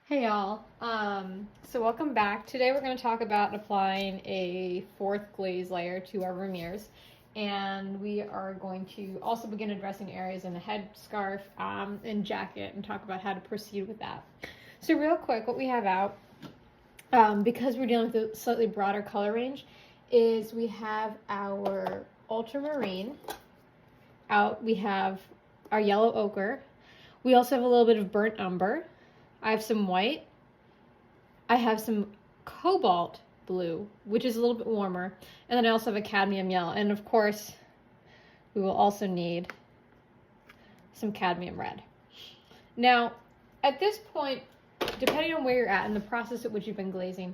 Hey y'all. So welcome back. Today we're going to talk about applying a fourth glaze layer to our Vermeers. And we are going to also begin addressing areas in the head scarf and jacket and talk about how to proceed with that. So real quick, what we have out, because we're dealing with a slightly broader color range, is we have our ultramarine out. We have our yellow ochre. We also have a little bit of burnt umber. I have some white. I have some cobalt blue, which is a little bit warmer. And then I also have a cadmium yellow. And of course, we will also need some cadmium red. Now, at this point, depending on where you're at in the process at which you've been glazing,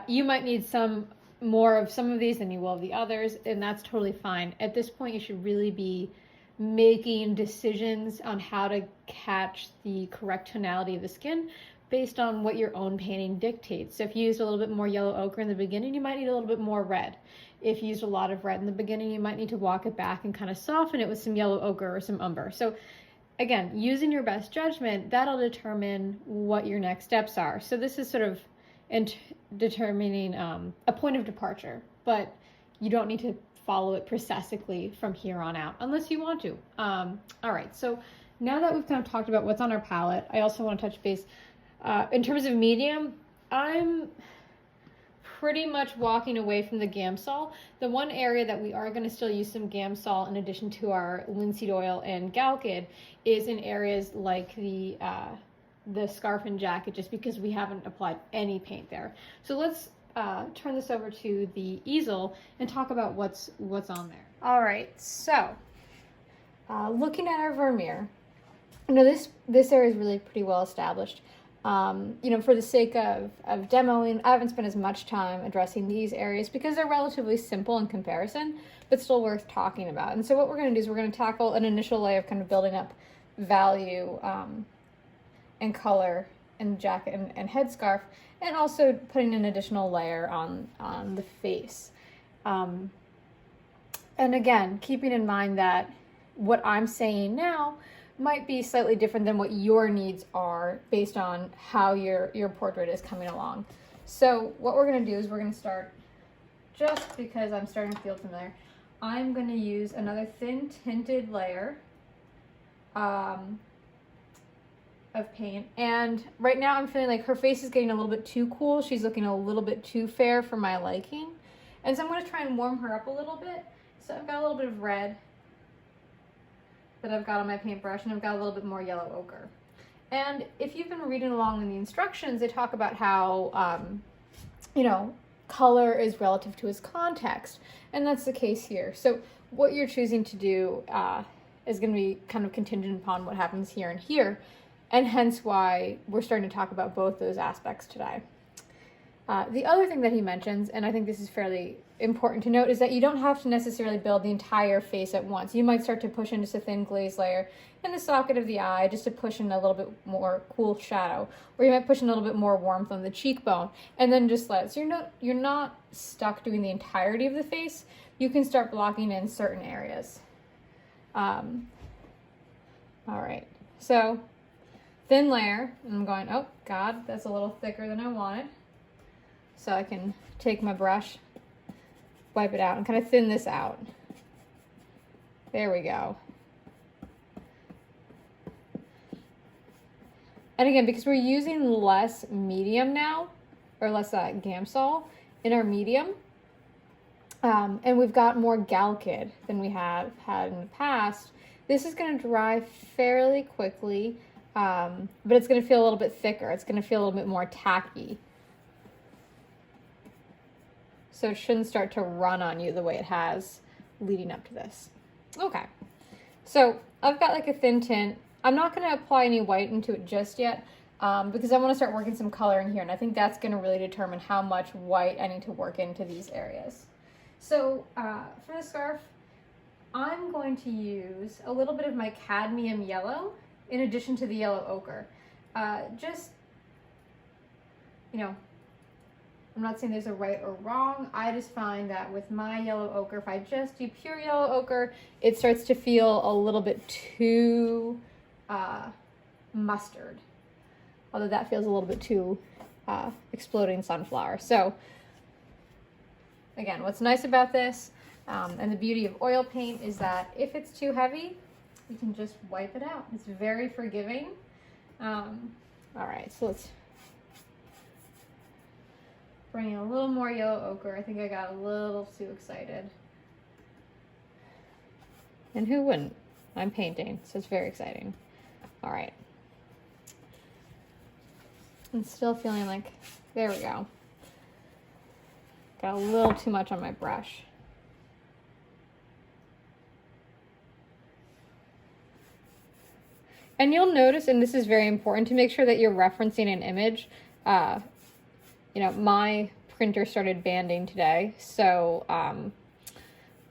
you might need some more of some of these than you will of the others, and that's totally fine. At this point, you should really be making decisions on how to catch the correct tonality of the skin based on what your own painting dictates. So if you used a little bit more yellow ochre in the beginning, you might need a little bit more red. If you used a lot of red in the beginning, you might need to walk it back and kind of soften it with some yellow ochre or some umber. So again, using your best judgment, that'll determine what your next steps are. So this is sort of determining a point of departure, but you don't need to follow it precisely from here on out unless you want to. All right, so now that we've kind of talked about what's on our palette, I also want to touch base in terms of medium. I'm pretty much walking away from the Gamsol. The one area that we are going to still use some Gamsol in addition to our linseed oil and Galkid is in areas like the scarf and jacket, just because we haven't applied any paint there. So let's turn this over to the easel and talk about what's on there. All right, so looking at our Vermeer, this area is really pretty well established. For the sake of demoing, I haven't spent as much time addressing these areas because they're relatively simple in comparison, but still worth talking about. And so what we're going to do is we're going to tackle an initial layer of kind of building up value and color in jacket and headscarf, and also putting an additional layer on the face. And again, keeping in mind that what I'm saying now might be slightly different than what your needs are based on how your portrait is coming along. So what we're going to do is we're going to start, just because I'm starting to feel familiar, I'm going to use another thin tinted layer of paint. And right now I'm feeling like her face is getting a little bit too cool. She's looking a little bit too fair for my liking. And so I'm going to try and warm her up a little bit. So I've got a little bit of red that I've got on my paintbrush, and I've got a little bit more yellow ochre. And if you've been reading along in the instructions, they talk about how, color is relative to its context, and that's the case here. So what you're choosing to do is going to be kind of contingent upon what happens here and here, and hence why we're starting to talk about both those aspects today. The other thing that he mentions, and I think this is fairly important to note, is that you don't have to necessarily build the entire face at once. You might start to push in just a thin glaze layer in the socket of the eye, just to push in a little bit more cool shadow, or you might push in a little bit more warmth on the cheekbone, and then just let it. So you're not stuck doing the entirety of the face. You can start blocking in certain areas. All right, so thin layer, and I'm going, oh God, that's a little thicker than I wanted. So I can take my brush, wipe it out, and kind of thin this out. There we go. And again, because we're using less medium now, or less Gamsol in our medium, and we've got more Galkid than we have had in the past, this is going to dry fairly quickly, but it's going to feel a little bit thicker. It's going to feel a little bit more tacky. So it shouldn't start to run on you the way it has leading up to this. Okay, so I've got like a thin tint. I'm not going to apply any white into it just yet because I want to start working some color in here, and I think that's going to really determine how much white I need to work into these areas. So for the scarf, I'm going to use a little bit of my cadmium yellow in addition to the yellow ochre. I'm not saying there's a right or wrong. I just find that with my yellow ochre, if I just do pure yellow ochre, it starts to feel a little bit too mustard. although that feels a little bit too exploding sunflower. So again, what's nice about this and the beauty of oil paint is that if it's too heavy, you can just wipe it out. It's very forgiving. All right, so let's bring in a little more yellow ochre. I think I got a little too excited. And who wouldn't? I'm painting, so it's very exciting. All right. I'm still feeling like, there we go. Got a little too much on my brush. And you'll notice, and this is very important, to make sure that you're referencing an image. You know, my printer started banding today, so,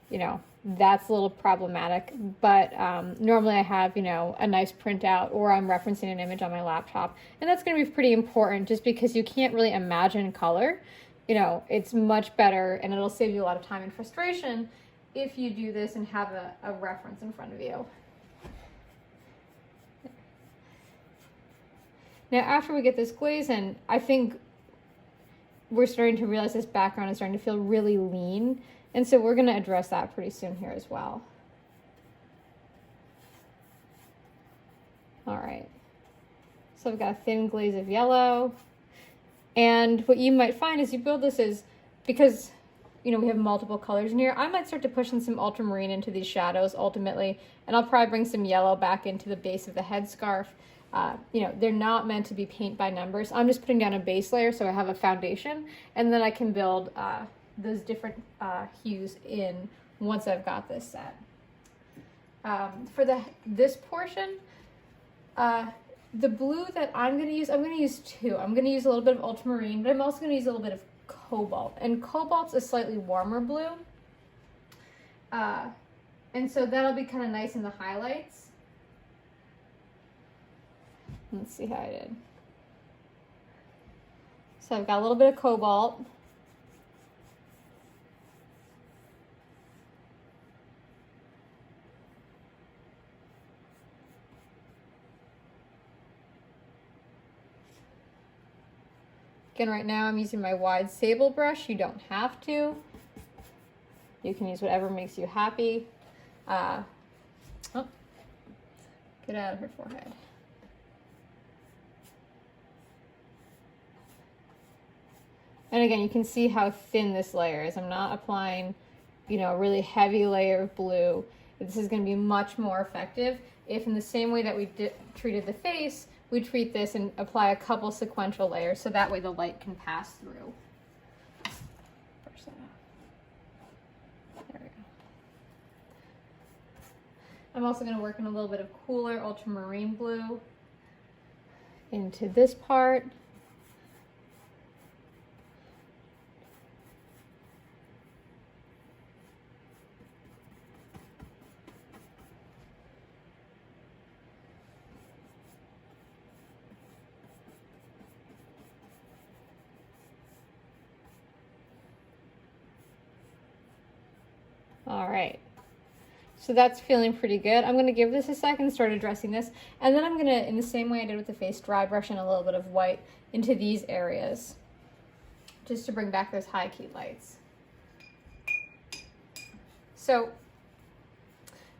you know, that's a little problematic. But normally I have, you know, a nice printout, or I'm referencing an image on my laptop. And that's going to be pretty important just because you can't really imagine color. You know, it's much better, and it'll save you a lot of time and frustration if you do this and have a reference in front of you. Now, after we get this glaze in, I think we're starting to realize this background is starting to feel really lean. And so we're going to address that pretty soon here as well. All right. So I've got a thin glaze of yellow. And what you might find as you build this is, because, you know, we have multiple colors in here, I might start to push in some ultramarine into these shadows ultimately. And I'll probably bring some yellow back into the base of the headscarf. You know, they're not meant to be paint by numbers. I'm just putting down a base layer so I have a foundation, and then I can build those different hues in once I've got this set. For this portion, the blue that I'm going to use two. I'm going to use a little bit of ultramarine, but I'm also going to use a little bit of cobalt. And cobalt's a slightly warmer blue. And so that'll be kind of nice in the highlights. Let's see how I did. So I've got a little bit of cobalt. Again, right now I'm using my wide sable brush. You don't have to. You can use whatever makes you happy. Oh, get out of her forehead. And again, you can see how thin this layer is. I'm not applying, you know, a really heavy layer of blue. This is going to be much more effective if, in the same way that we treated the face, we treat this and apply a couple sequential layers, so that way the light can pass through. Brush that out. There we go. I'm also going to work in a little bit of cooler ultramarine blue into this part. All right, so that's feeling pretty good. I'm gonna give this a second and start addressing this. And then I'm gonna, in the same way I did with the face, dry brush in a little bit of white into these areas, just to bring back those high key lights. So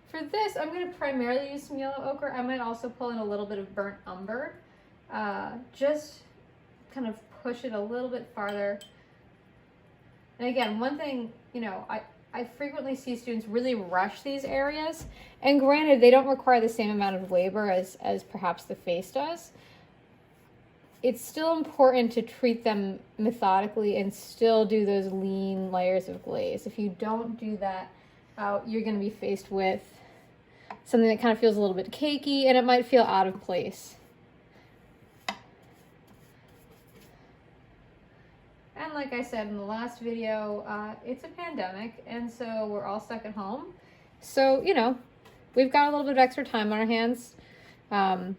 for this, I'm gonna primarily use some yellow ochre. I might also pull in a little bit of burnt umber, just kind of push it a little bit farther. And again, one thing, you know, I frequently see students really rush these areas, and granted, they don't require the same amount of labor as perhaps the face does. It's still important to treat them methodically and still do those lean layers of glaze. If you don't do that, you're going to be faced with something that kind of feels a little bit cakey, and it might feel out of place. And like I said in the last video, it's a pandemic, and so we're all stuck at home. So, you know, we've got a little bit of extra time on our hands to,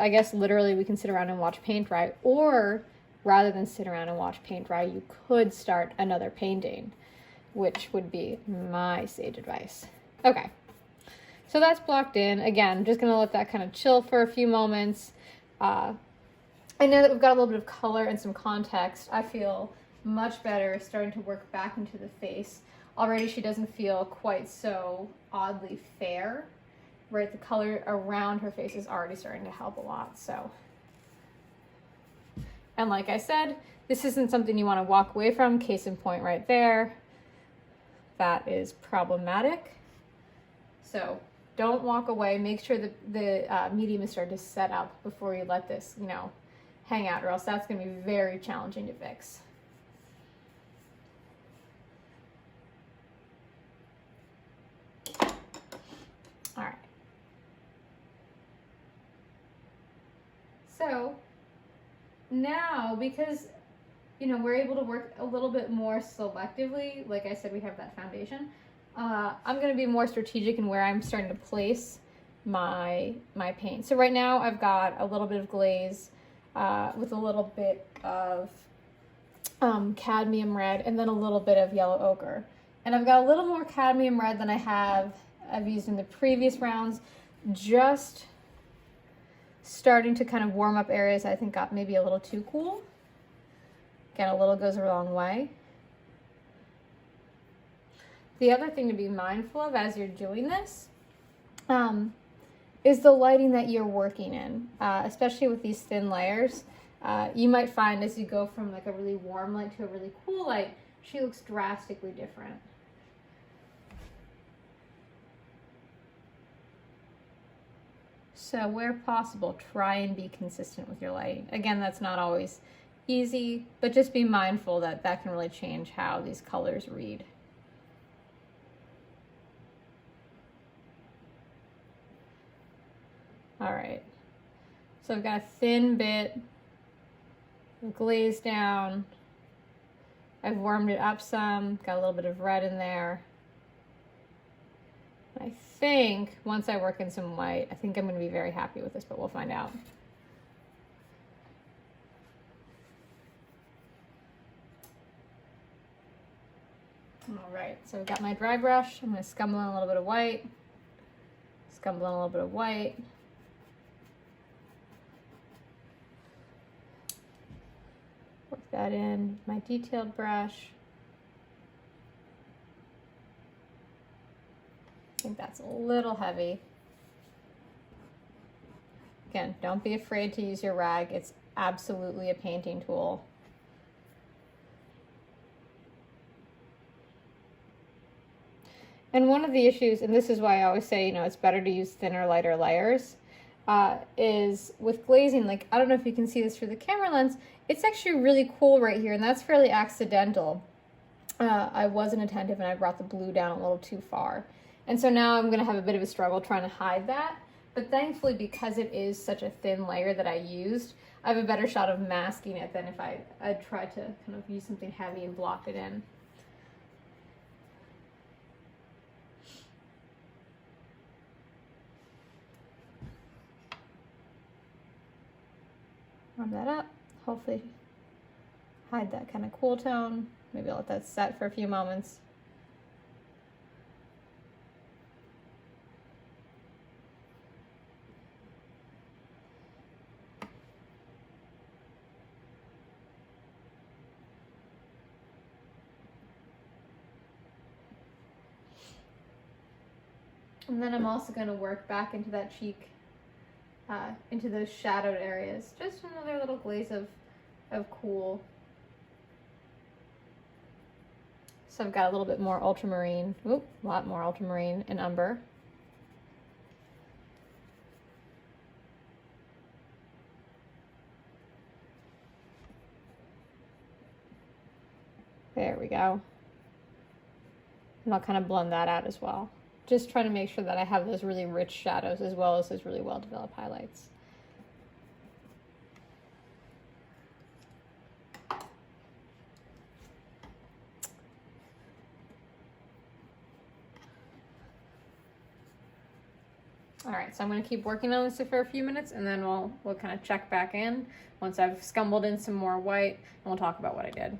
I guess, literally we can sit around and watch paint dry, or rather than sit around and watch paint dry, you could start another painting, which would be my sage advice. Okay, so that's blocked in. Again, I'm just gonna let that kind of chill for a few moments. I know that we've got a little bit of color and some context. I feel much better starting to work back into the face. Already she doesn't feel quite so oddly fair, right? The color around her face is already starting to help a lot, so. And like I said, this isn't something you want to walk away from. Case in point right there. That is problematic. So don't walk away. Make sure that the medium is starting to set up before you let this, you know, hang out, or else that's going to be very challenging to fix. All right. So now, because, you know, we're able to work a little bit more selectively, like I said, we have that foundation. I'm going to be more strategic in where I'm starting to place my paint. So right now I've got a little bit of glaze with a little bit of cadmium red and then a little bit of yellow ochre. And I've got a little more cadmium red than I've used in the previous rounds, just starting to kind of warm up areas I think got maybe a little too cool. Again, a little goes a long way. The other thing to be mindful of as you're doing this is the lighting that you're working in, especially with these thin layers. You might find as you go from like a really warm light to a really cool light, she looks drastically different. So where possible, try and be consistent with your lighting. Again, that's not always easy, but just be mindful that that can really change how these colors read. All right, so I've got a thin bit of glaze down. I've warmed it up some, got a little bit of red in there. I think once I work in some white, I think I'm going to be very happy with this, but we'll find out. All right, so I've got my dry brush. I'm going to scumble in a little bit of white, scumble in a little bit of white. Work that in with my detailed brush. I think that's a little heavy. Again, don't be afraid to use your rag. It's absolutely a painting tool. And one of the issues, and this is why I always say, you know, it's better to use thinner, lighter layers, is with glazing, like, I don't know if you can see this through the camera lens, it's actually really cool right here, and that's fairly accidental. I wasn't attentive and I brought the blue down a little too far. And so now I'm gonna have a bit of a struggle trying to hide that. But thankfully, because it is such a thin layer that I used, I have a better shot of masking it than if I tried to kind of use something heavy and block it in. Warm that up, hopefully hide that kind of cool tone. Maybe I'll let that set for a few moments. And then I'm also going to work back into that cheek, into those shadowed areas. Just another little glaze of cool. So I've got a little bit more ultramarine, a lot more ultramarine and umber. There we go. And I'll kind of blend that out as well. Just trying to make sure that I have those really rich shadows as well as those really well-developed highlights. All right, so I'm going to keep working on this for a few minutes, and then we'll kind of check back in once I've scumbled in some more white, and we'll talk about what I did.